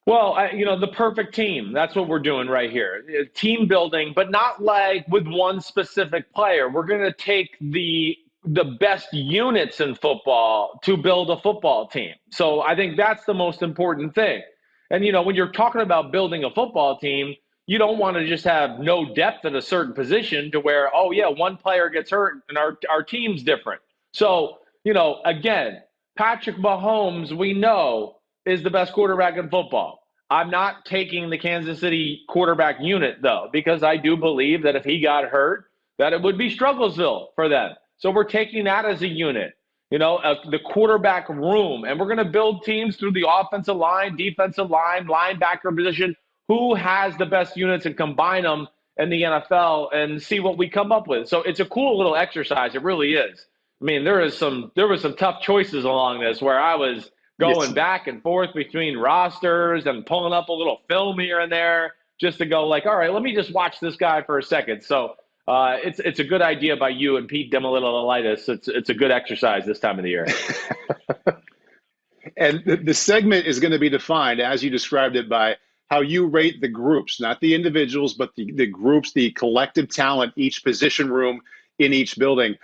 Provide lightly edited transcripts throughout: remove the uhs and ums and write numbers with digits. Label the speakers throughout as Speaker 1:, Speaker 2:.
Speaker 1: Well, the perfect team. That's what we're doing right here. Team building, but not like with one specific player. We're going to take the best units in football to build a football team. So I think that's the most important thing. And when you're talking about building a football team, you don't want to just have no depth at a certain position to where, oh yeah, one player gets hurt and our team's different. So, again, Patrick Mahomes, we know, is the best quarterback in football. I'm not taking the Kansas City quarterback unit, though, because I do believe that if he got hurt, that it would be Strugglesville for them. So we're taking that as a unit, the quarterback room. And we're going to build teams through the offensive line, defensive line, linebacker position, who has the best units, and combine them in the NFL and see what we come up with. So it's a cool little exercise. It really is. I mean, there was some tough choices along this where I was going back and forth between rosters and pulling up a little film here and there just to go like, all right, let me just watch this guy for a second. So it's a good idea by you and Pete Demolitolitis. It's a good exercise this time of the year.
Speaker 2: And the segment is going to be defined, as you described it, by how you rate the groups, not the individuals, but the groups, the collective talent, each position room in each building.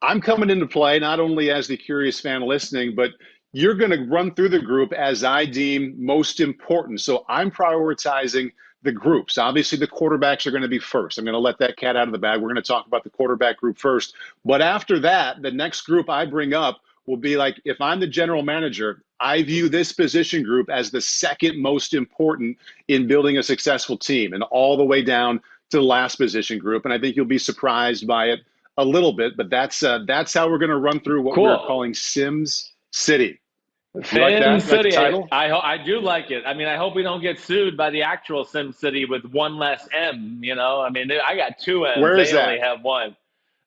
Speaker 2: I'm coming into play not only as the curious fan listening, but you're going to run through the group as I deem most important. So I'm prioritizing the groups. Obviously, the quarterbacks are going to be first. I'm going to let that cat out of the bag. We're going to talk about the quarterback group first. But after that, the next group I bring up will be like, if I'm the general manager, I view this position group as the second most important in building a successful team, and all the way down to the last position group. And I think you'll be surprised by it a little bit, but that's how we're going to run through what we're calling Simms City. You like that?
Speaker 1: City.
Speaker 2: Like the title?
Speaker 1: I do like it. I mean, I hope we don't get sued by the actual Sim City with one less M. I mean, I got two M's.
Speaker 2: Where is
Speaker 1: they
Speaker 2: that?
Speaker 1: only have one.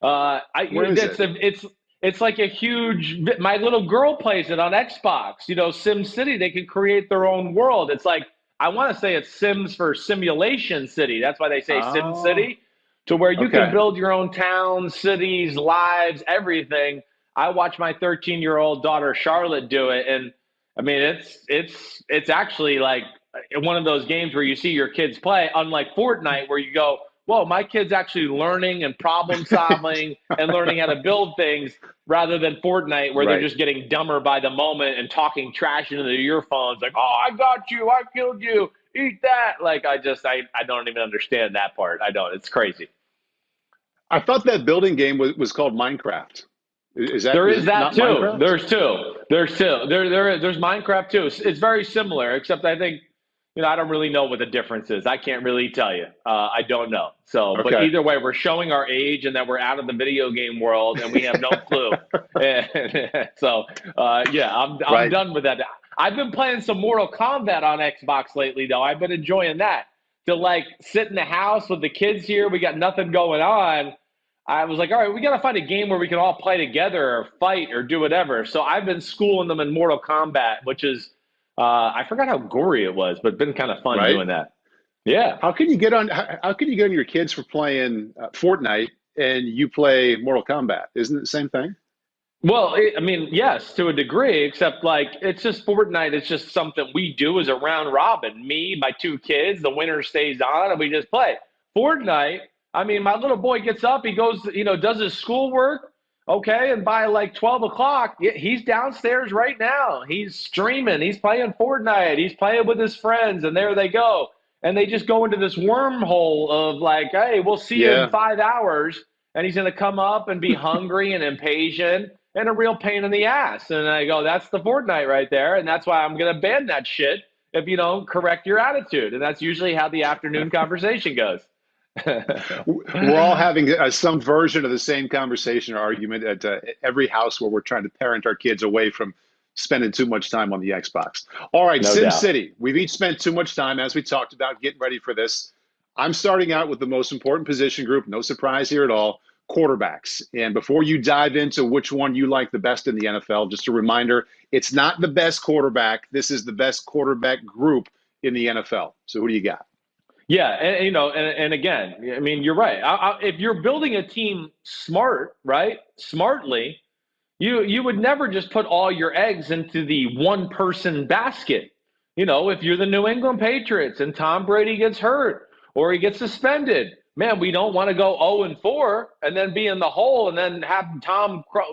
Speaker 2: Where is it?
Speaker 1: It's like a huge. My little girl plays it on Xbox. Sim City. They can create their own world. It's like, I want to say it's Sims for Simulation City. That's why they say Sim City, to where you can build your own towns, cities, lives, everything. I watch my 13-year-old daughter Charlotte do it, and I mean it's actually like one of those games where you see your kids play, unlike Fortnite, where you go, whoa, my kid's actually learning and problem solving and learning how to build things, rather than Fortnite, where they're just getting dumber by the moment and talking trash into their earphones, like, oh, I got you, I killed you, eat that. Like, I don't even understand that part. I don't. It's crazy.
Speaker 2: I thought that building game was called Minecraft. Is that,
Speaker 1: there is that too.
Speaker 2: Minecraft?
Speaker 1: There's Minecraft too. It's very similar, except I think, I don't really know what the difference is. I can't really tell you. I don't know. So, But either way, we're showing our age and that we're out of the video game world and we have no clue. So, I'm done with that. I've been playing some Mortal Kombat on Xbox lately, though. I've been enjoying that. To like sit in the house with the kids here, we got nothing going on. I was like, all right, we got to find a game where we can all play together or fight or do whatever. So I've been schooling them in Mortal Kombat, which is, I forgot how gory it was, but it's been kind of fun doing that. Yeah.
Speaker 2: How can you get on your kids for playing Fortnite and you play Mortal Kombat? Isn't it the same thing?
Speaker 1: Well, I mean, yes, to a degree, except like it's just Fortnite. It's just something we do as a round robin. Me, my two kids, the winner stays on and we just play. Fortnite, I mean, my little boy gets up, he goes, does his schoolwork, okay, and by like 12 o'clock, he's downstairs right now. He's streaming. He's playing Fortnite. He's playing with his friends, and there they go. And they just go into this wormhole of like, hey, we'll see you in 5 hours, and he's going to come up and be hungry and impatient and a real pain in the ass. And I go, that's the Fortnite right there, and that's why I'm going to ban that shit if you don't correct your attitude. And that's usually how the afternoon conversation goes.
Speaker 2: We're all having some version of the same conversation or argument at every house where we're trying to parent our kids away from spending too much time on the Xbox. All right,
Speaker 1: No
Speaker 2: Sim
Speaker 1: doubt.
Speaker 2: City. We've each spent too much time, as we talked about, getting ready for this. I'm starting out with the most important position group. No surprise here at all. Quarterbacks. And before you dive into which one you like the best in the NFL, just a reminder, it's not the best quarterback. This is the best quarterback group in the NFL. So who do you got?
Speaker 1: Yeah, and again, I mean, you're right. If you're building a team smartly, you would never just put all your eggs into the one-person basket. If you're the New England Patriots and Tom Brady gets hurt or he gets suspended, man, we don't want to go 0-4 and then be in the hole and then have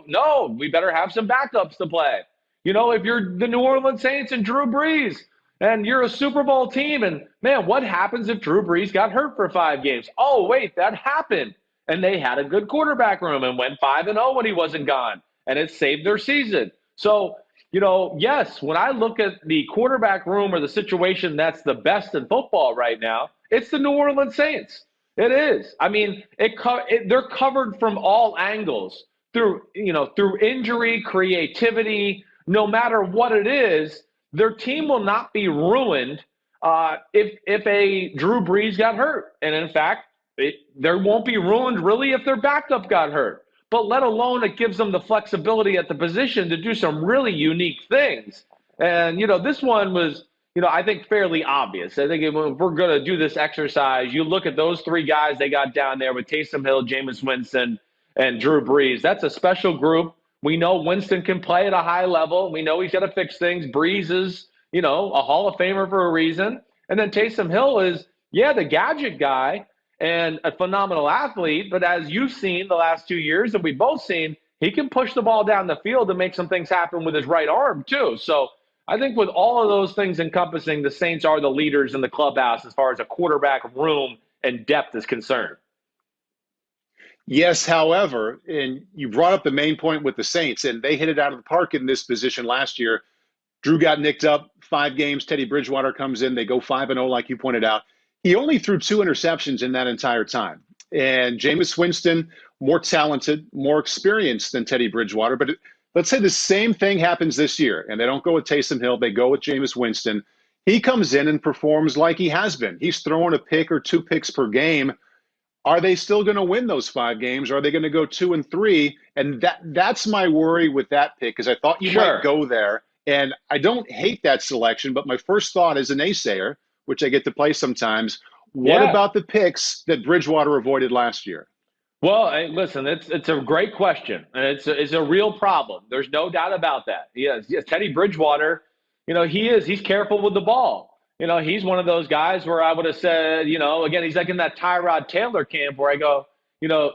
Speaker 1: No, we better have some backups to play. If you're the New Orleans Saints and Drew Brees and you're a Super Bowl team, and man, what happens if Drew Brees got hurt for 5 games? Oh, wait, that happened. And they had a good quarterback room and went 5-0 when he wasn't gone, and it saved their season. So, yes, when I look at the quarterback room or the situation that's the best in football right now, it's the New Orleans Saints. It is. I mean, they're covered from all angles through injury, creativity. No matter what it is, their team will not be ruined if a Drew Brees got hurt. And in fact, there won't be ruined really if their backup got hurt. But let alone it gives them the flexibility at the position to do some really unique things. And, this one was, I think fairly obvious. I think if we're going to do this exercise, you look at those three guys they got down there with Taysom Hill, Jameis Winston, and Drew Brees. That's a special group. We know Winston can play at a high level. We know he's got to fix things. Brees is, a Hall of Famer for a reason. And then Taysom Hill is, the gadget guy and a phenomenal athlete. But as you've seen the last 2 years, and we've both seen, he can push the ball down the field and make some things happen with his right arm too. So I think with all of those things encompassing, the Saints are the leaders in the clubhouse as far as a quarterback room and depth is concerned.
Speaker 2: Yes, however, and you brought up the main point with the Saints, and they hit it out of the park in this position last year. Drew got nicked up 5 games. Teddy Bridgewater comes in. They go 5-0, like you pointed out. He only threw 2 interceptions in that entire time. And Jameis Winston, more talented, more experienced than Teddy Bridgewater. But let's say the same thing happens this year, and they don't go with Taysom Hill. They go with Jameis Winston. He comes in and performs like he has been. He's throwing a pick or 2 picks per game. Are they still going to win those 5 games? Or are they going to go 2-3? And that's my worry with that pick, because I thought you might go there. And I don't hate that selection, but my first thought as a naysayer, which I get to play sometimes, what about the picks that Bridgewater avoided last year?
Speaker 1: Well, hey, listen, it's a great question, and it's a real problem. There's no doubt about that. Yes, Teddy Bridgewater, he's careful with the ball. He's one of those guys where I would have said, again, he's like in that Tyrod Taylor camp where I go,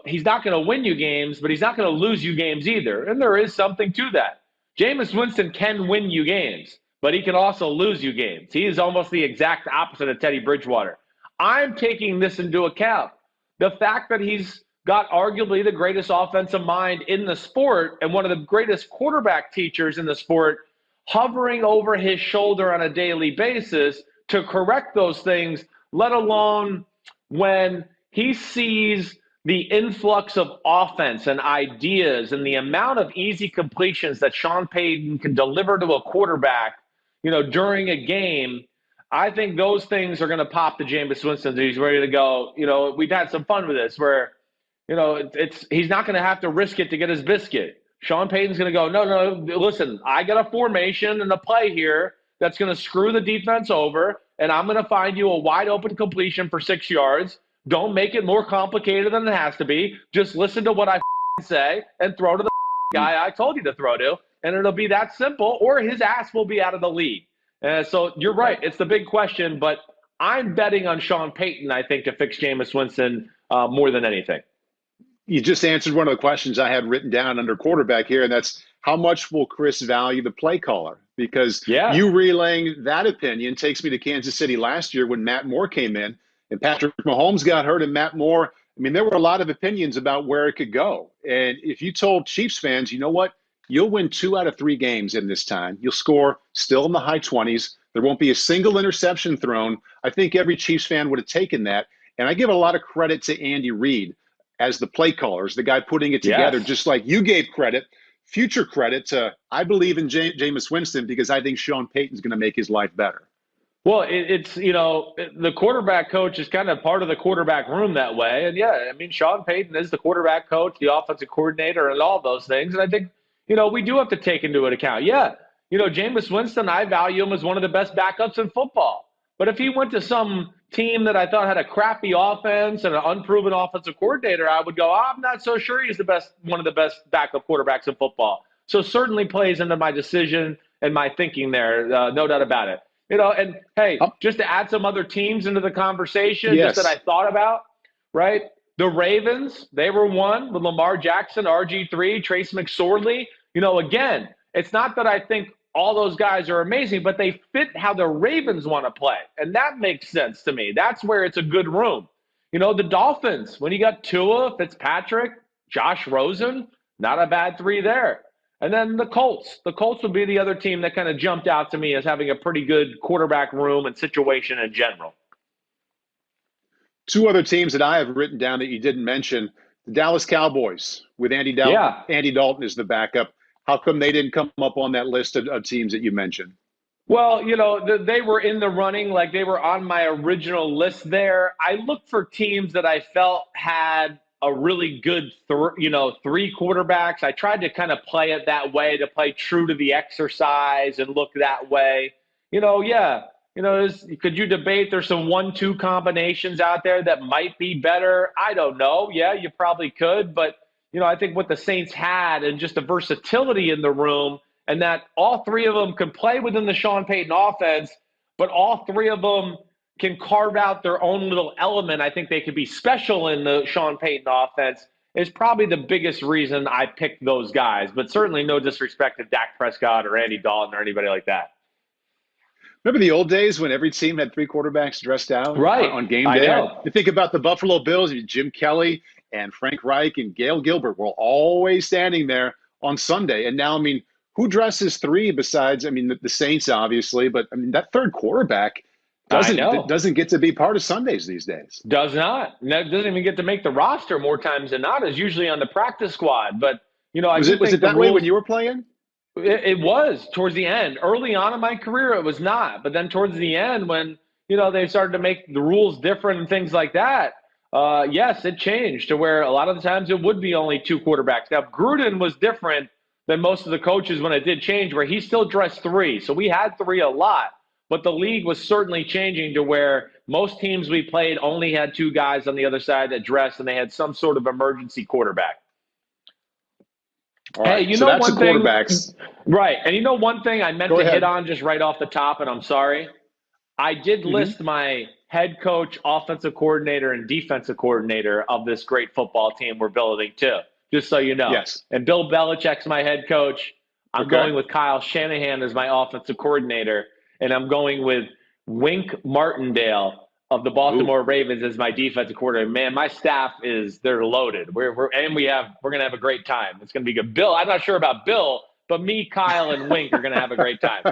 Speaker 1: he's not going to win you games, but he's not going to lose you games either. And there is something to that. Jameis Winston can win you games, but he can also lose you games. He is almost the exact opposite of Teddy Bridgewater. I'm taking this into account. The fact that he's got arguably the greatest offensive mind in the sport and one of the greatest quarterback teachers in the sport hovering over his shoulder on a daily basis to correct those things, let alone when he sees the influx of offense and ideas and the amount of easy completions that Sean Payton can deliver to a quarterback, during a game. I think those things are going to pop to Jameis Winston. He's ready to go. We've had some fun with this where, he's not going to have to risk it to get his biscuit. Sean Payton's going to go, no, listen, I got a formation and a play here that's going to screw the defense over, and I'm going to find you a wide open completion for 6 yards. Don't make it more complicated than it has to be. Just listen to what I say and throw to the guy I told you to throw to, and it'll be that simple, or his ass will be out of the league. So you're right. It's the big question, but I'm betting on Sean Payton, I think, to fix Jameis Winston more than anything.
Speaker 2: You just answered one of the questions I had written down under quarterback here, and that's how much will Chris value the play caller? Because you relaying that opinion takes me to Kansas City last year when Matt Moore came in and Patrick Mahomes got hurt and Matt Moore. I mean, there were a lot of opinions about where it could go. And if you told Chiefs fans, you know what, you'll win 2 out of 3 games in this time. You'll score still in the high 20s. There won't be a single interception thrown. I think every Chiefs fan would have taken that. And I give a lot of credit to Andy Reid as the play caller, as the guy putting it together, just like you gave future credit to, I believe in Jameis Winston because I think Sean Payton's going to make his life better.
Speaker 1: Well, it's, the quarterback coach is kind of part of the quarterback room that way. And Sean Payton is the quarterback coach, the offensive coordinator, and all those things. And I think, we do have to take into account. Jameis Winston, I value him as one of the best backups in football. But if he went to some team that I thought had a crappy offense and an unproven offensive coordinator, I would go, I'm not so sure he's one of the best backup quarterbacks in football. So certainly plays into my decision and my thinking there, no doubt about it. And hey,
Speaker 2: Um,
Speaker 1: just to add some other teams into the conversation, just that I
Speaker 2: yes.
Speaker 1: thought about, right? The Ravens, they were one with Lamar Jackson, RG3, Trace McSorley. Again, it's not that I think all those guys are amazing, but they fit how the Ravens want to play. And that makes sense to me. That's where it's a good room. The Dolphins, when you got Tua, Fitzpatrick, Josh Rosen, not a bad three there. And then the Colts. The Colts would be the other team that kind of jumped out to me as having a pretty good quarterback room and situation in general.
Speaker 2: Two other teams that I have written down that you didn't mention: the Dallas Cowboys with Andy Dalton.
Speaker 1: Yeah.
Speaker 2: Andy Dalton is the backup. How come they didn't come up on that list of teams that you mentioned?
Speaker 1: Well, they were in the running, like they were on my original list there. I looked for teams that I felt had a really good, three quarterbacks. I tried to kind of play it that way, to play true to the exercise and look that way. Yeah. Could you debate there's some 1-2 combinations out there that might be better? I don't know. Yeah, you probably could. But, I think what the Saints had and just the versatility in the room, and that all three of them can play within the Sean Payton offense, but all three of them can carve out their own little element. I think they could be special in the Sean Payton offense is probably the biggest reason I picked those guys. But certainly no disrespect to Dak Prescott or Andy Dalton or anybody like that.
Speaker 2: Remember the old days when every team had three quarterbacks dressed out
Speaker 1: Right.
Speaker 2: on game
Speaker 1: I
Speaker 2: day?
Speaker 1: know.
Speaker 2: You think about the Buffalo Bills, Jim Kelly and Frank Reich and Gail Gilbert were always standing there on Sunday. And now, who dresses three besides, the Saints, obviously, but that third quarterback doesn't get to be part of Sundays these days.
Speaker 1: Does not. Doesn't even get to make the roster more times than not. Is usually on the practice squad. But,
Speaker 2: was it that way when you were playing?
Speaker 1: It was towards the end. Early on in my career, it was not. But then towards the end, when, they started to make the rules different and things like that, yes, it changed to where a lot of the times it would be only two quarterbacks. Now, Gruden was different than most of the coaches when it did change, where he still dressed three. So we had three a lot. But the league was certainly changing to where most teams we played only had two guys on the other side that dressed, and they had some sort of emergency quarterback.
Speaker 2: All right. So that's
Speaker 1: one thing,
Speaker 2: quarterbacks.
Speaker 1: Right. And one thing I meant to
Speaker 2: hit
Speaker 1: on just right off the top, and I'm sorry. I did list my head coach, offensive coordinator, and defensive coordinator of this great football team we're building too, just so you know.
Speaker 2: Yes.
Speaker 1: And Bill Belichick's my head coach. I'm going with Kyle Shanahan as my offensive coordinator, and I'm going with Wink Martindale of the Baltimore Ravens as my defensive coordinator. Man, my staff they're loaded. We're gonna have a great time. It's gonna be good. Bill, I'm not sure about Bill, but me, Kyle, and Wink are gonna have a great time.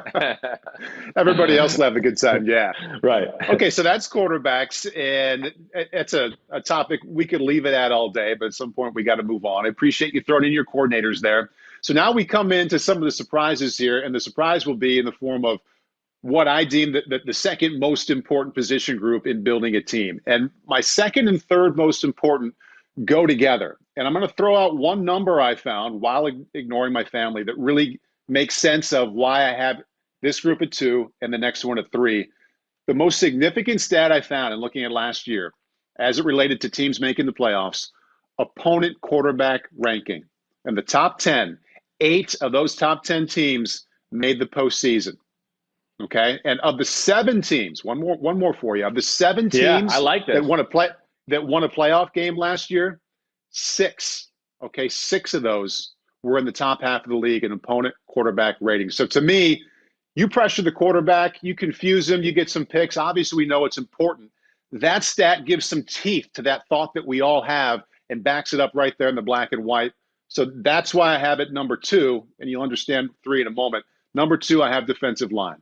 Speaker 2: Everybody else will have a good time. Yeah.
Speaker 1: Right.
Speaker 2: Okay, so that's quarterbacks, and it's a topic we could leave it at all day, but at some point we got to move on. I appreciate you throwing in your coordinators there. So now we come into some of the surprises here, and the surprise will be in the form of what I deem the second most important position group in building a team. And my second and third most important go together. And I'm going to throw out one number I found while ignoring my family that really makes sense of why I have this group at 2 and the next one at 3. The most significant stat I found in looking at last year, as it related to teams making the playoffs, opponent quarterback ranking. And the top 10, 8 of those top 10 teams made the postseason. Okay, and of the 7 teams, one more for you. Of the 7 teams
Speaker 1: I like this.
Speaker 2: that won a playoff game last year, 6 of those were in the top half of the league in opponent quarterback rating. So to me, you pressure the quarterback, you confuse him, you get some picks. Obviously, we know it's important. That stat gives some teeth to that thought that we all have and backs it up right there in the black and white. So that's why I have it number 2, and you'll understand 3 in a moment. Number 2, I have defensive line.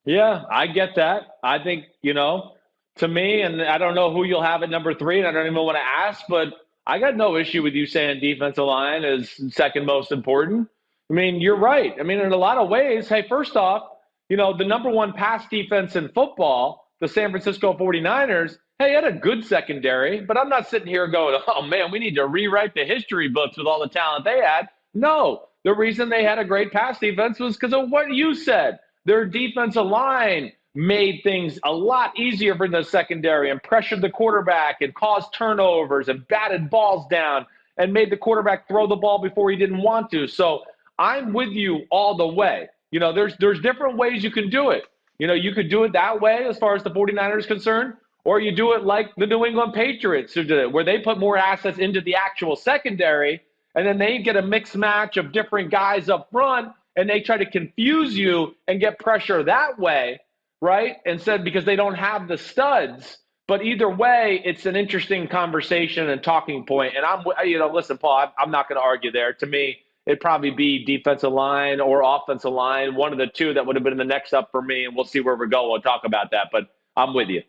Speaker 1: Yeah, I get that. I think, to me, and I don't know who you'll have at number 3, and I don't even want to ask, but I got no issue with you saying defensive line is second most important. You're right. In a lot of ways, hey, first off, the number 1 pass defense in football, the San Francisco 49ers, hey, had a good secondary, but I'm not sitting here going, oh, man, we need to rewrite the history books with all the talent they had. No, the reason they had a great pass defense was because of what you said. Their defensive line made things a lot easier for the secondary and pressured the quarterback and caused turnovers and batted balls down and made the quarterback throw the ball before he didn't want to. So I'm with you all the way. There's different ways you can do it. You could do it that way as far as the 49ers is concerned, or you do it like the New England Patriots who did it, where they put more assets into the actual secondary, and then they get a mixed match of different guys up front, and they try to confuse you and get pressure that way, right? Instead, because they don't have the studs. But either way, it's an interesting conversation and talking point. And listen, Paul, I'm not going to argue there. To me, it'd probably be defensive line or offensive line, one of the two that would have been the next up for me. And we'll see where we go. We'll talk about that. But I'm with you.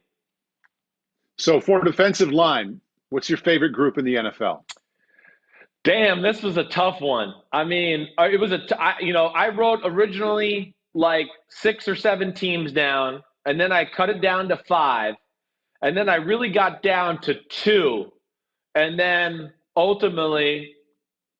Speaker 2: So for defensive line, what's your favorite group in the NFL?
Speaker 1: Damn, this was a tough one. I mean, it was I wrote originally like 6 or 7 teams down, and then I cut it down to 5. And then I really got down to 2. And then ultimately,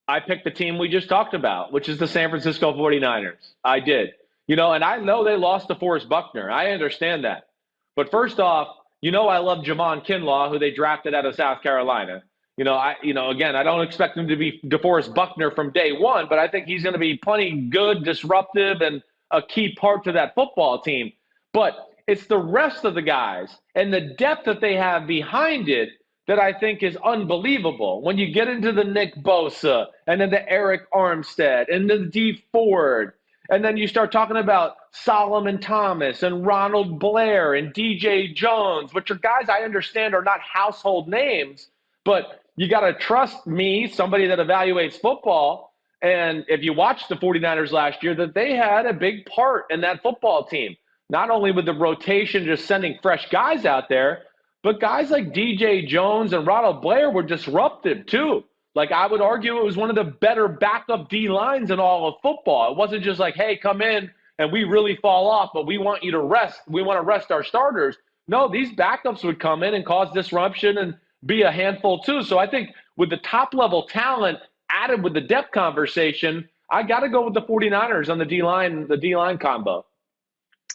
Speaker 1: I picked the team we just talked about, which is the San Francisco 49ers. I did. And I know they lost to Forrest Buckner. I understand that. But first off, I love Javon Kinlaw, who they drafted out of South Carolina. Again, I don't expect him to be DeForest Buckner from day one, but I think he's going to be plenty good, disruptive, and a key part to that football team. But it's the rest of the guys and the depth that they have behind it that I think is unbelievable. When you get into the Nick Bosa and then the Eric Armstead and the D Ford, and then you start talking about Solomon Thomas and Ronald Blair and DJ Jones, which are guys I understand are not household names, but you got to trust me, somebody that evaluates football. And if you watched the 49ers last year, that they had a big part in that football team. Not only with the rotation, just sending fresh guys out there, but guys like DJ Jones and Ronald Blair were disruptive too. Like, I would argue it was one of the better backup D lines in all of football. It wasn't just like, hey, come in and we really fall off, but we want you to rest. We want to rest our starters. No, these backups would come in and cause disruption and be a handful too. So I think with the top level talent added with the depth conversation, I got to go with the 49ers on the D-line combo.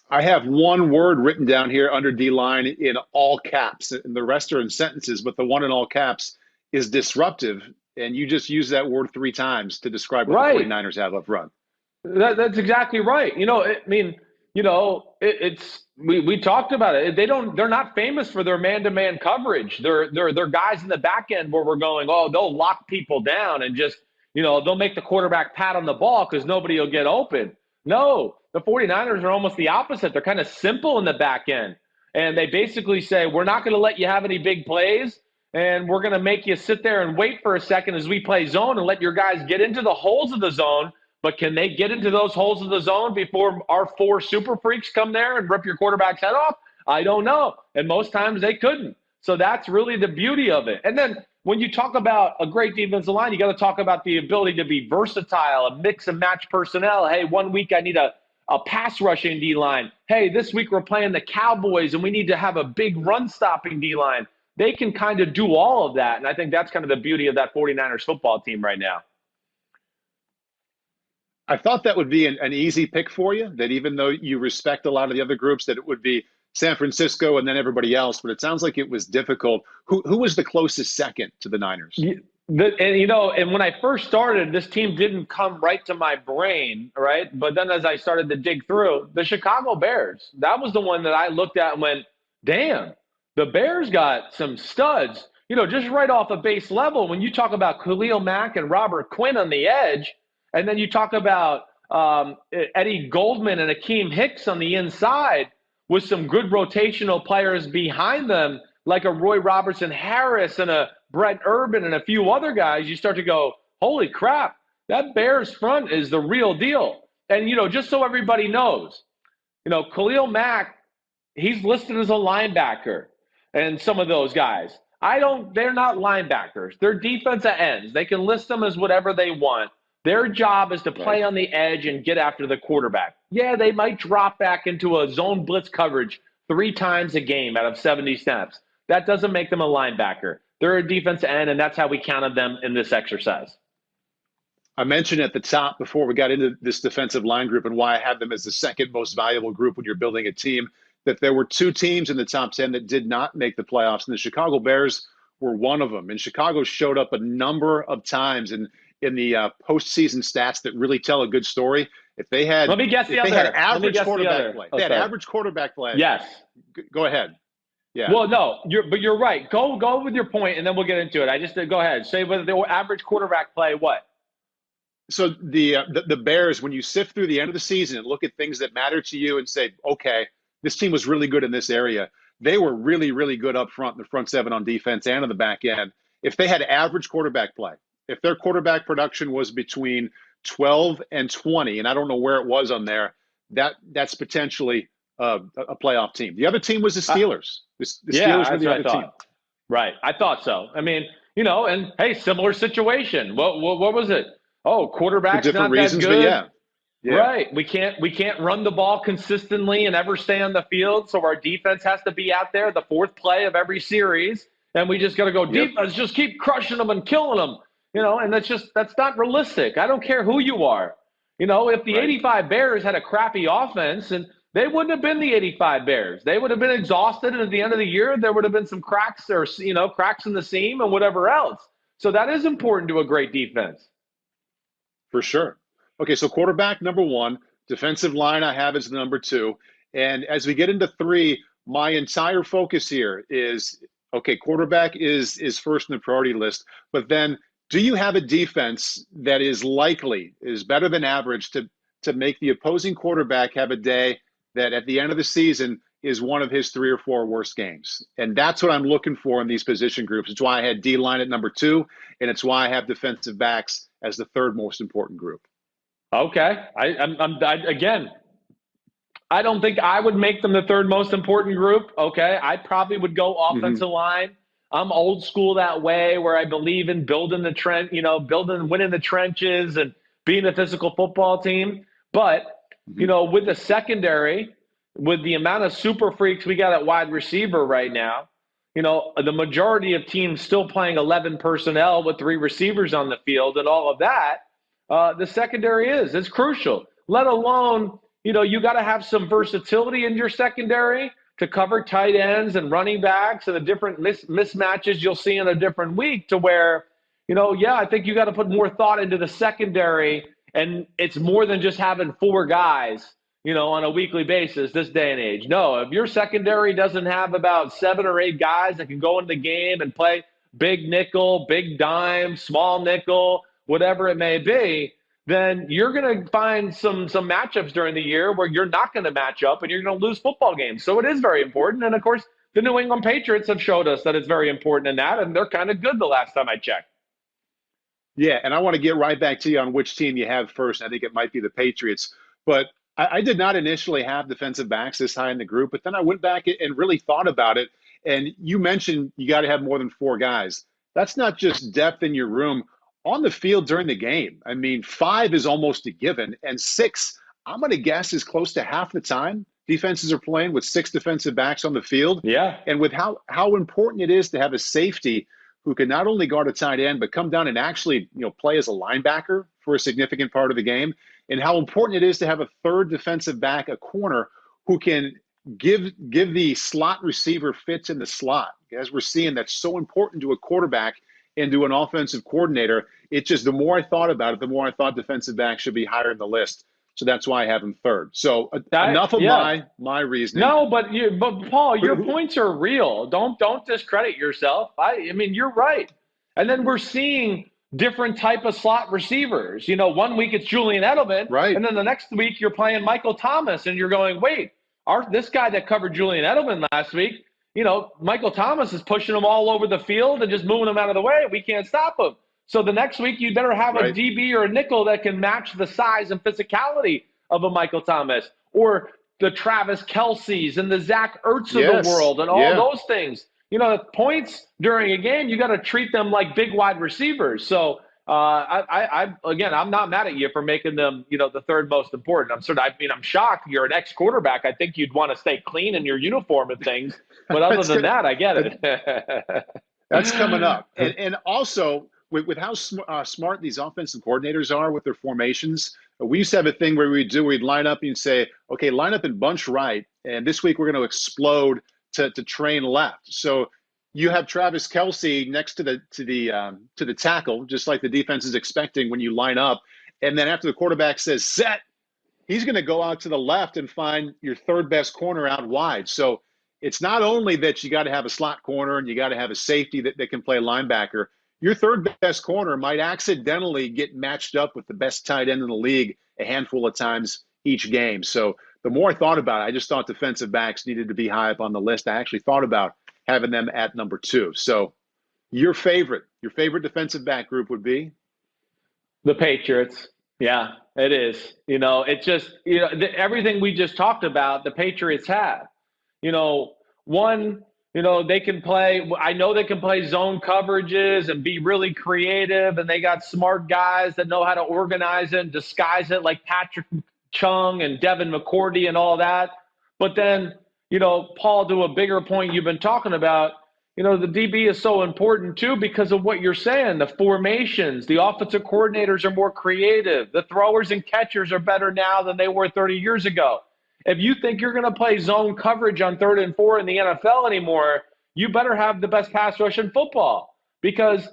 Speaker 2: I have one word written down here under D-line in all caps, and the rest are in sentences, but the one in all caps is disruptive, and you just used that word 3 times to describe what the 49ers have up front.
Speaker 1: That's exactly right. We talked about it. They're not famous for their man-to-man coverage. They're guys in the back end where we're going, they'll lock people down and just, they'll make the quarterback pat on the ball because nobody will get open. No, the 49ers are almost the opposite. They're kind of simple in the back end. And they basically say, we're not going to let you have any big plays, and we're going to make you sit there and wait for a second as we play zone and let your guys get into the holes of the zone. But can they get into those holes of the zone before our 4 super freaks come there and rip your quarterback's head off? I don't know. And most times they couldn't. So that's really the beauty of it. And then when you talk about a great defensive line, you got to talk about the ability to be versatile, a mix and match personnel. Hey, one week I need a pass rushing D-line. Hey, this week we're playing the Cowboys and we need to have a big run stopping D-line. They can kind of do all of that. And I think that's kind of the beauty of that 49ers football team right now.
Speaker 2: I thought that would be an easy pick for you, that even though you respect a lot of the other groups, that it would be San Francisco and then everybody else. But it sounds like it was difficult. Who was the closest second to the Niners?
Speaker 1: And when I first started, this team didn't come right to my brain, right? But then as I started to dig through, the Chicago Bears, that was the one that I looked at and went, damn, the Bears got some studs. Just right off a base level, when you talk about Khalil Mack and Robert Quinn on the edge, and then you talk about Eddie Goldman and Akeem Hicks on the inside with some good rotational players behind them, like a Roy Robertson Harris and a Brett Urban and a few other guys, you start to go, holy crap, that Bears front is the real deal. And, just so everybody knows, Khalil Mack, he's listed as a linebacker, and some of those guys. They're not linebackers. They're defensive ends. They can list them as whatever they want. Their job is to play on the edge and get after the quarterback. Yeah, they might drop back into a zone blitz coverage 3 times a game out of 70 snaps. That doesn't make them a linebacker. They're a defensive end, and that's how we counted them in this exercise.
Speaker 2: I mentioned at the top before we got into this defensive line group and why I had them as the second most valuable group when you're building a team, that there were 2 teams in the top 10 that did not make the playoffs, and the Chicago Bears were one of them. And Chicago showed up a number of times in the postseason stats that really tell a good story. If they had,
Speaker 1: Let me guess
Speaker 2: if
Speaker 1: the
Speaker 2: they had
Speaker 1: other. Let me
Speaker 2: average
Speaker 1: guess the
Speaker 2: quarterback
Speaker 1: other.
Speaker 2: play,
Speaker 1: Oh,
Speaker 2: they had
Speaker 1: sorry.
Speaker 2: average quarterback play.
Speaker 1: Yes.
Speaker 2: Go ahead. Yeah.
Speaker 1: Well, no, you're right. Go with your point, and then we'll get into it. I just go ahead. Say whether the average quarterback play what?
Speaker 2: So the Bears, when you sift through the end of the season and look at things that matter to you and say, okay, this team was really good in this area. They were really, really good up front in the front seven on defense and on the back end. If they had average quarterback play, if their quarterback production was between 12 and 20, and I don't know where it was on there, that's potentially a playoff team. The other team was the Steelers. The
Speaker 1: Yeah,
Speaker 2: Steelers were
Speaker 1: that's
Speaker 2: the
Speaker 1: what
Speaker 2: other
Speaker 1: I
Speaker 2: team.
Speaker 1: thought. Right. I thought so. I mean, and hey, similar situation. What was it? Oh,
Speaker 2: For
Speaker 1: quarterback's
Speaker 2: different
Speaker 1: not that
Speaker 2: reasons, but
Speaker 1: good.
Speaker 2: yeah.
Speaker 1: Right. We can't run the ball consistently and ever stay on the field. So our defense has to be out there the fourth play of every series. And we just got to go
Speaker 2: Yep.
Speaker 1: defense, just keep crushing them and killing them. And that's not realistic. I don't care who you are. If the
Speaker 2: Right.
Speaker 1: 85 Bears had a crappy offense, and they wouldn't have been the 85 Bears. They would have been exhausted. And at the end of the year, there would have been some cracks or, cracks in the seam and whatever else. So that is important to a great defense.
Speaker 2: For sure. Okay, so quarterback number one, defensive line I have as the number two. And as we get into three, my entire focus here is okay, quarterback is first in the priority list, but then do you have a defense that is better than average to make the opposing quarterback have a day that at the end of the season is one of his 3 or 4 worst games? And that's what I'm looking for in these position groups. It's why I had D line at number 2, and it's why I have defensive backs as the third most important group.
Speaker 1: Okay. Again, I don't think I would make them the third most important group. Okay. I probably would go offensive line. I'm old school that way, where I believe in building winning the trenches and being a physical football team. But, with the secondary, with the amount of super freaks we got at wide receiver right now, the majority of teams still playing 11 personnel with 3 receivers on the field and all of that. The secondary it's crucial, let alone, you got to have some versatility in your secondary to cover tight ends and running backs and the different mismatches you'll see in a different week, to where, I think you got to put more thought into the secondary. And it's more than just having 4 guys, on a weekly basis this day and age. No, if your secondary doesn't have about 7 or 8 guys that can go into the game and play big nickel, big dime, small nickel, whatever it may be, then you're going to find some matchups during the year where you're not going to match up and you're going to lose football games. So it is very important. And, of course, the New England Patriots have showed us that it's very important in that, and they're kind of good the last time I checked.
Speaker 2: Yeah, and I want to get right back to you on which team you have first. I think it might be the Patriots. But I did not initially have defensive backs this high in the group, but then I went back and really thought about it. And you mentioned you got to have more than 4 guys. That's not just depth in your room. On the field during the game, I mean, 5 is almost a given, and 6, I'm going to guess, is close to half the time defenses are playing with 6 defensive backs on the field.
Speaker 1: Yeah.
Speaker 2: And with how important it is to have a safety who can not only guard a tight end, but come down and actually, play as a linebacker for a significant part of the game, and how important it is to have a third defensive back, a corner, who can give the slot receiver fits in the slot. As we're seeing, that's so important to a quarterback and to an offensive coordinator. It just, the more I thought about it, the more I thought defensive back should be higher in the list. So that's why I have him third. So enough of my reasoning.
Speaker 1: No, but Paul, your points are real. Don't discredit yourself. I mean, you're right. And then we're seeing different type of slot receivers. 1 week it's Julian Edelman,
Speaker 2: right?
Speaker 1: And then the next week you're playing Michael Thomas, and you're going, wait, this guy that covered Julian Edelman last week, Michael Thomas is pushing him all over the field and just moving him out of the way. We can't stop him. So the next week you better have a DB or a nickel that can match the size and physicality of a Michael Thomas, or the Travis Kelce's and the Zach Ertz of the world and all those things. Points during a game, you got to treat them like big wide receivers. So I'm not mad at you for making them, the third most important. I'm shocked. You're an ex-quarterback. I think you'd want to stay clean in your uniform and things. But other than that, I get it.
Speaker 2: That's coming up. And also, with how smart these offensive coordinators are with their formations, we used to have a thing where we'd line up and say, okay, line up and bunch right, and this week we're going to explode to train left. So you have Travis Kelce next to the tackle, just like the defense is expecting when you line up, and then after the quarterback says set, he's going to go out to the left and find your third best corner out wide. So it's not only that you got to have a slot corner and you got to have a safety that can play linebacker. Your third best corner might accidentally get matched up with the best tight end in the league a handful of times each game. So the more I thought about it, I just thought defensive backs needed to be high up on the list. I actually thought about having them at number 2. So your favorite defensive back group would be?
Speaker 1: The Patriots. Yeah, it is. It just, everything we just talked about, the Patriots have. One, they can play. I know they can play zone coverages and be really creative, and they got smart guys that know how to organize it and disguise it, like Patrick Chung and Devin McCourty and all that. But then, Paul, to a bigger point you've been talking about, the DB is so important too because of what you're saying. The formations, the offensive coordinators are more creative. The throwers and catchers are better now than they were 30 years ago. If you think you're going to play zone coverage on 3rd and 4 in the NFL anymore, you better have the best pass rush in football because,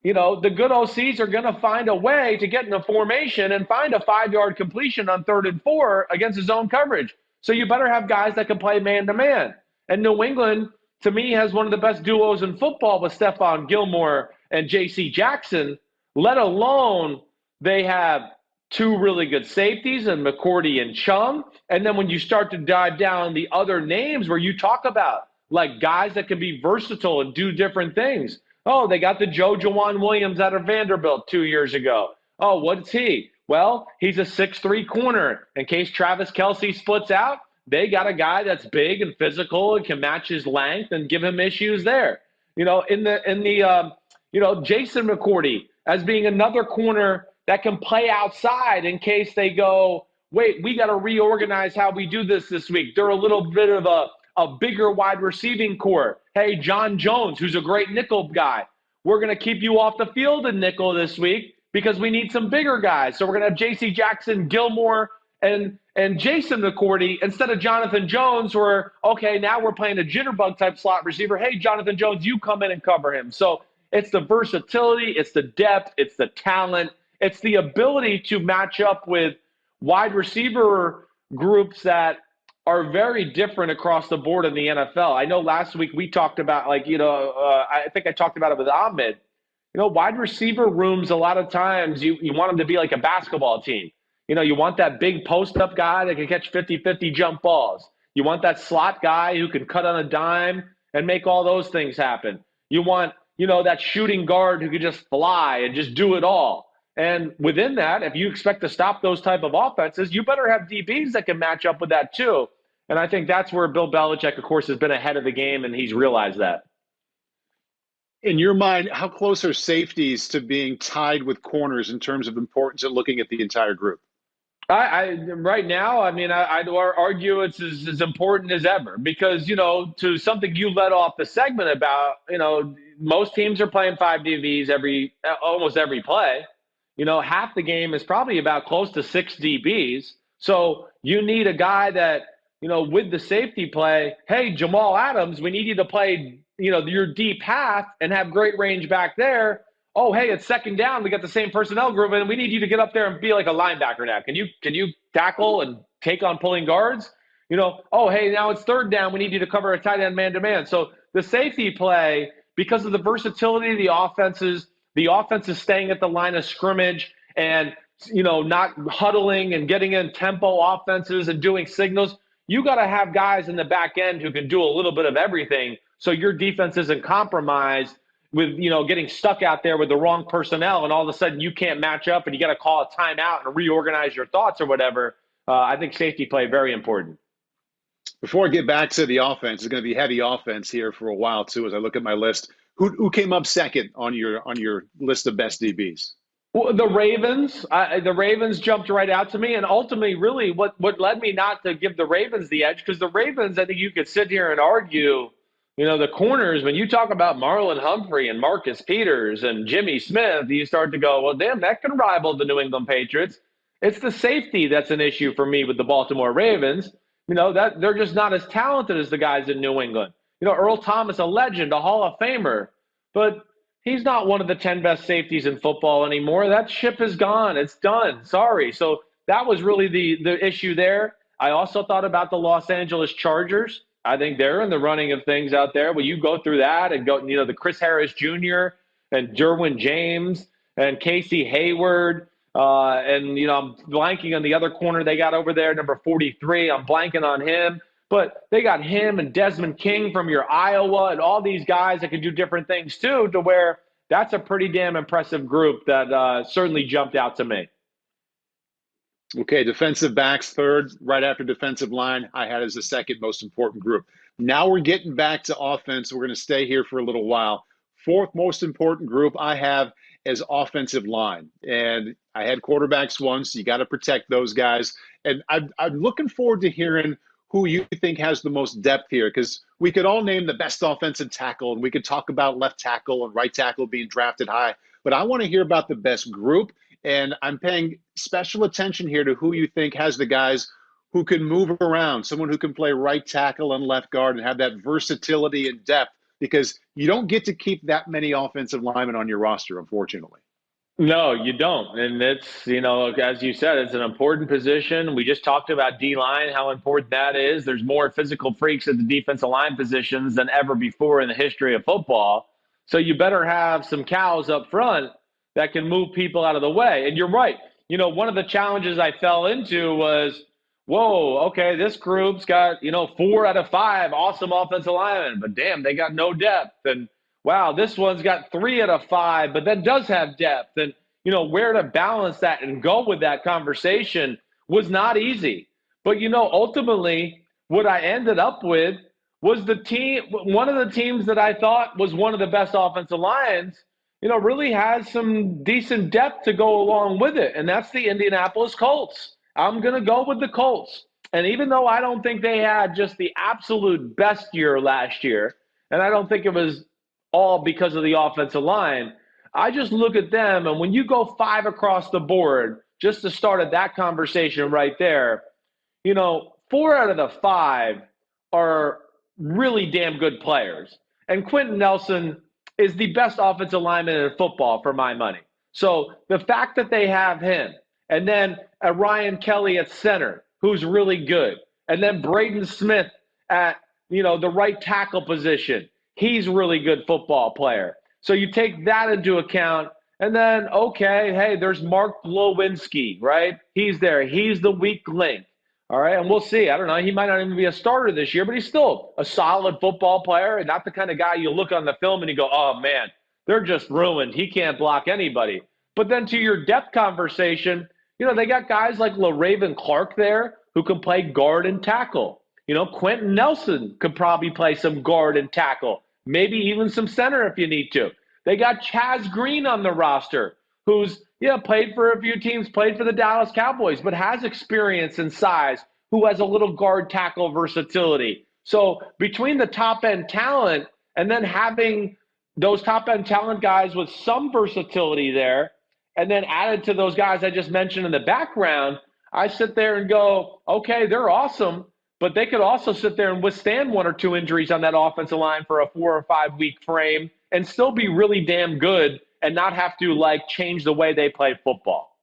Speaker 1: the good OCs are going to find a way to get in a formation and find a 5-yard completion on 3rd and 4 against the zone coverage. So you better have guys that can play man-to-man. And New England, to me, has one of the best duos in football with Stephon Gilmore and J.C. Jackson, let alone they have 2 really good safeties in McCourty and Chung. And then when you start to dive down the other names where you talk about, like guys that can be versatile and do different things. Oh, they got the Jawan Williams out of Vanderbilt 2 years ago. Oh, what's he? Well, he's a 6'3" corner. In case Travis Kelce splits out, they got a guy that's big and physical and can match his length and give him issues there. Jason McCourty as being another corner that can play outside in case they go, wait, we got to reorganize how we do this week. They're a little bit of a bigger wide receiving core. Hey, John Jones, who's a great nickel guy, we're going to keep you off the field in nickel this week because we need some bigger guys. So we're going to have J.C. Jackson, Gilmore, and Jason McCourty instead of Jonathan Jones, where, okay, now we're playing a jitterbug type slot receiver. Hey, Jonathan Jones, you come in and cover him. So it's the versatility, it's the depth, it's the talent, it's the ability to match up with wide receiver groups that are very different across the board in the NFL. I know last week we talked about, I think I talked about it with Ahmed. Wide receiver rooms, a lot of times you want them to be like a basketball team. You want that big post-up guy that can catch 50-50 jump balls. You want that slot guy who can cut on a dime and make all those things happen. You want, that shooting guard who can just fly and just do it all. And within that, if you expect to stop those type of offenses, you better have DBs that can match up with that too. And I think that's where Bill Belichick, of course, has been ahead of the game, and he's realized that.
Speaker 2: In your mind, how close are safeties to being tied with corners in terms of importance at looking at the entire group?
Speaker 1: Right now, I'd argue it's as important as ever because, to something you led off the segment about, most teams are playing 5 DBs almost every play. Half the game is probably about close to 6 DBs. So you need a guy that, with the safety play, hey, Jamal Adams, we need you to play, your deep half and have great range back there. Oh, hey, it's 2nd down. We got the same personnel group, and we need you to get up there and be like a linebacker now. Can you tackle and take on pulling guards? Oh, hey, now it's 3rd down. We need you to cover a tight end man-to-man. So the safety play, because of the versatility of the offense is staying at the line of scrimmage and, not huddling and getting in tempo offenses and doing signals. You got to have guys in the back end who can do a little bit of everything so your defense isn't compromised with, getting stuck out there with the wrong personnel and all of a sudden you can't match up and you got to call a timeout and reorganize your thoughts or whatever. I think safety play very important.
Speaker 2: Before I get back to the offense, it's going to be heavy offense here for a while too. As I look at my list, who came up second on your list of best DBs?
Speaker 1: Well, the Ravens jumped right out to me, and ultimately, really, what led me not to give the Ravens the edge, because the Ravens, I think you could sit here and argue, the corners, when you talk about Marlon Humphrey and Marcus Peters and Jimmy Smith, you start to go, well, damn, that can rival the New England Patriots. It's the safety that's an issue for me with the Baltimore Ravens. That they're just not as talented as the guys in New England. Earl Thomas, a legend, a Hall of Famer, but he's not one of the 10 best safeties in football anymore. That ship is gone. It's done. Sorry. So that was really the issue there. I also thought about the Los Angeles Chargers. I think they're in the running of things out there. When you go through that and go, the Chris Harris Jr. and Derwin James and Casey Hayward, and I'm blanking on the other corner they got over there, number 43. I'm blanking on him. But they got him and Desmond King from your Iowa and all these guys that can do different things too, to where that's a pretty damn impressive group that certainly jumped out to me.
Speaker 2: Okay, defensive backs third, right after defensive line, I had as the second most important group. Now we're getting back to offense. We're going to stay here for a little while. Fourth most important group I have as offensive line. And I had quarterbacks once. You got to protect those guys. And I'm looking forward to hearing who you think has the most depth here, because we could all name the best offensive tackle, and we could talk about left tackle and right tackle being drafted high. But I want to hear about the best group. And I'm paying special attention here to who you think has the guys who can move around, someone who can play right tackle and left guard and have that versatility and depth, because you don't get to keep that many offensive linemen on your roster, unfortunately.
Speaker 1: No, you don't. And it's, as you said, it's an important position. We just talked about D-line, how important that is. There's more physical freaks at the defensive line positions than ever before in the history of football. So you better have some cows up front that can move people out of the way. And you're right. One of the challenges I fell into was, whoa, okay, this group's got, 4 out of 5 awesome offensive linemen, but damn, they got no depth. And wow, this one's got 3 out of 5, but that does have depth. And, where to balance that and go with that conversation was not easy. But, ultimately, what I ended up with was one of the teams that I thought was one of the best offensive lines, really has some decent depth to go along with it. And that's the Indianapolis Colts. I'm going to go with the Colts. And even though I don't think they had just the absolute best year last year, and I don't think it was all because of the offensive line, I just look at them, and when you go 5 across the board, just to start at that conversation right there, 4 out of the 5 are really damn good players. And Quentin Nelson is the best offensive lineman in football for my money. So the fact that they have him, and then a Ryan Kelly at center, who's really good, and then Braden Smith at, the right tackle position, he's a really good football player. So you take that into account, and then, okay, hey, there's Mark Lewinsky, right? He's there. He's the weak link. All right, and we'll see. I don't know. He might not even be a starter this year, but he's still a solid football player and not the kind of guy you look on the film and you go, oh, man, they're just ruined. He can't block anybody. But then to your depth conversation, they got guys like LaRaven Clark there who can play guard and tackle. Quentin Nelson could probably play some guard and tackle, maybe even some center if you need to. They got Chaz Green on the roster, who's, played for a few teams, played for the Dallas Cowboys, but has experience and size, who has a little guard tackle versatility. So between the top-end talent and then having those top-end talent guys with some versatility there, and then added to those guys I just mentioned in the background, I sit there and go, okay, they're awesome, but they could also sit there and withstand 1 or 2 injuries on that offensive line for a 4 or 5 week frame and still be really damn good and not have to change the way they play football.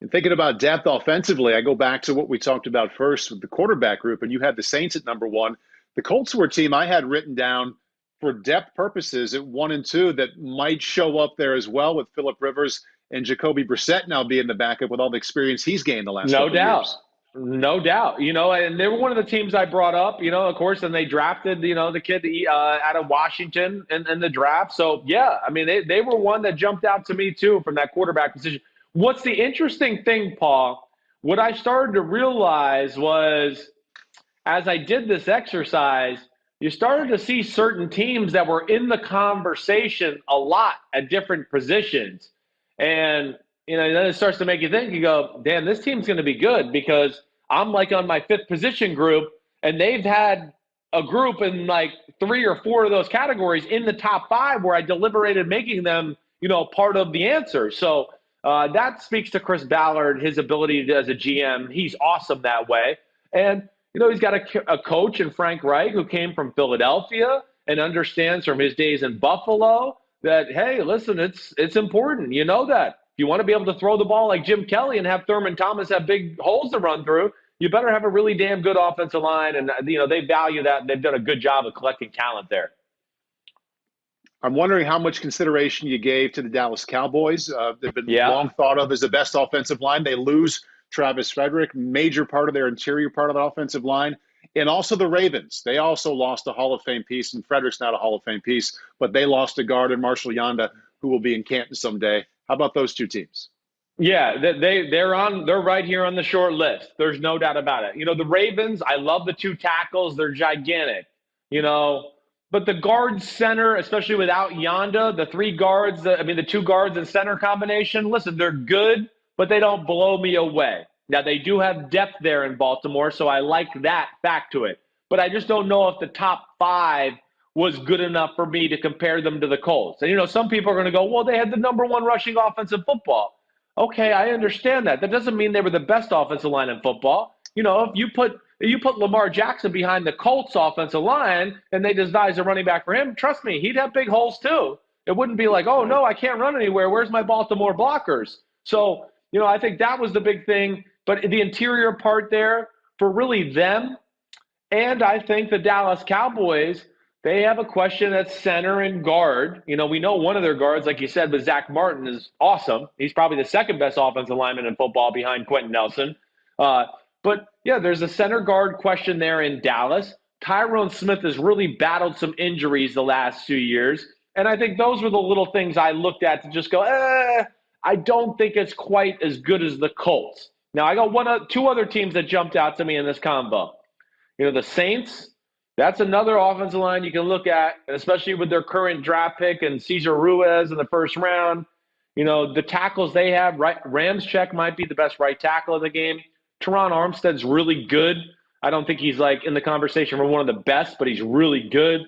Speaker 2: And thinking about depth offensively, I go back to what we talked about first with the quarterback group, and you had the Saints at number 1. The Colts were a team I had written down for depth purposes at 1 and 2 that might show up there as well, with Phillip Rivers and Jacoby Brissett now being the backup with all the experience he's gained the last couple years.
Speaker 1: No doubt. And they were one of the teams I brought up, of course, and they drafted, the kid out of Washington in the draft. So, yeah, I mean, they were one that jumped out to me, too, from that quarterback position. What's the interesting thing, Paul, what I started to realize was as I did this exercise, you started to see certain teams that were in the conversation a lot at different positions. And, then it starts to make you think, you go, damn, this team's going to be good because I'm on my 5th position group and they've had a group in 3 or 4 of those categories in the top 5 where I deliberated making them, part of the answer. So that speaks to Chris Ballard, his ability as a GM. He's awesome that way. And, he's got a coach in Frank Reich who came from Philadelphia and understands from his days in Buffalo that, hey, listen, it's important. You know that. If you want to be able to throw the ball like Jim Kelly and have Thurman Thomas have big holes to run through, you better have a really damn good offensive line. And, they value that, and they've done a good job of collecting talent there.
Speaker 2: I'm wondering how much consideration you gave to the Dallas Cowboys. They've been long thought of as the best offensive line. They lose Travis Frederick, major part of their interior part of the offensive line. And also the Ravens. They also lost a Hall of Fame piece, and Frederick's not a Hall of Fame piece, but they lost a guard in Marshall Yanda, who will be in Canton someday. How about those two teams?
Speaker 1: Yeah, they're right here on the short list. There's no doubt about it. The Ravens, I love the two tackles. They're gigantic, but the guard center, especially without Yanda, the three guards, the two guards and center combination, listen, they're good, but they don't blow me away. Now, they do have depth there in Baltimore, so I like that fact to it. But I just don't know if the top 5 was good enough for me to compare them to the Colts. And, some people are going to go, well, they had the number 1 rushing offense in football. Okay, I understand that. That doesn't mean they were the best offensive line in football. If you put Lamar Jackson behind the Colts offensive line and they decide a running back for him, trust me, he'd have big holes too. It wouldn't be like, oh, no, I can't run anywhere. Where's my Baltimore blockers? So, I think that was the big thing. But the interior part there, for really them, and I think the Dallas Cowboys, they have a question at center and guard. We know one of their guards, like you said, but Zach Martin is awesome. He's probably the second best offensive lineman in football behind Quentin Nelson. But, yeah, there's a center guard question there in Dallas. Tyrone Smith has really battled some injuries the last 2 years. And I think those were the little things I looked at to just go, I don't think it's quite as good as the Colts. Now, I got two other teams that jumped out to me in this combo. The Saints, that's another offensive line you can look at, especially with their current draft pick and Cesar Ruiz in the first round. The tackles they have, right? Ramczyk might be the best right tackle of the game. Teron Armstead's really good. I don't think he's in the conversation for one of the best, but he's really good.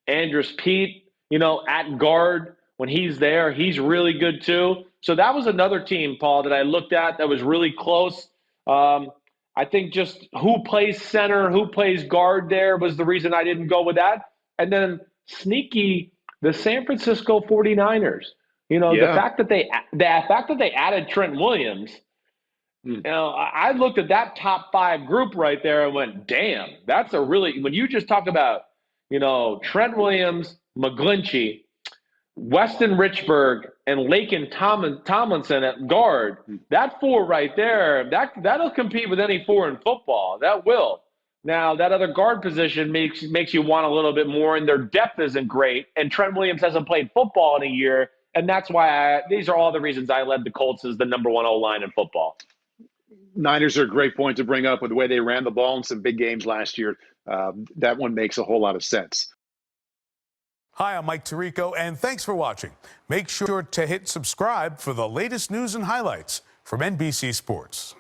Speaker 1: Andrus Peat, at guard, when he's there, he's really good too. So that was another team, Paul, that I looked at that was really close. I think just who plays center, who plays guard there was the reason I didn't go with that. And then sneaky, the San Francisco 49ers. The fact that they added Trent Williams, I looked at that top 5 group right there and went, damn, that's when you just talk about, Trent Williams, McGlinchey, Weston Richburg, and Laken Tomlinson at guard, that 4 right there, that'll compete with any 4 in football. That will. Now, that other guard position makes you want a little bit more, and their depth isn't great, and Trent Williams hasn't played football in a year, and that's why these are all the reasons I led the Colts as the number 1 O-line in football.
Speaker 2: Niners are a great point to bring up with the way they ran the ball in some big games last year. That one makes a whole lot of sense.
Speaker 3: Hi, I'm Mike Tirico, and thanks for watching. Make sure to hit subscribe for the latest news and highlights from NBC Sports.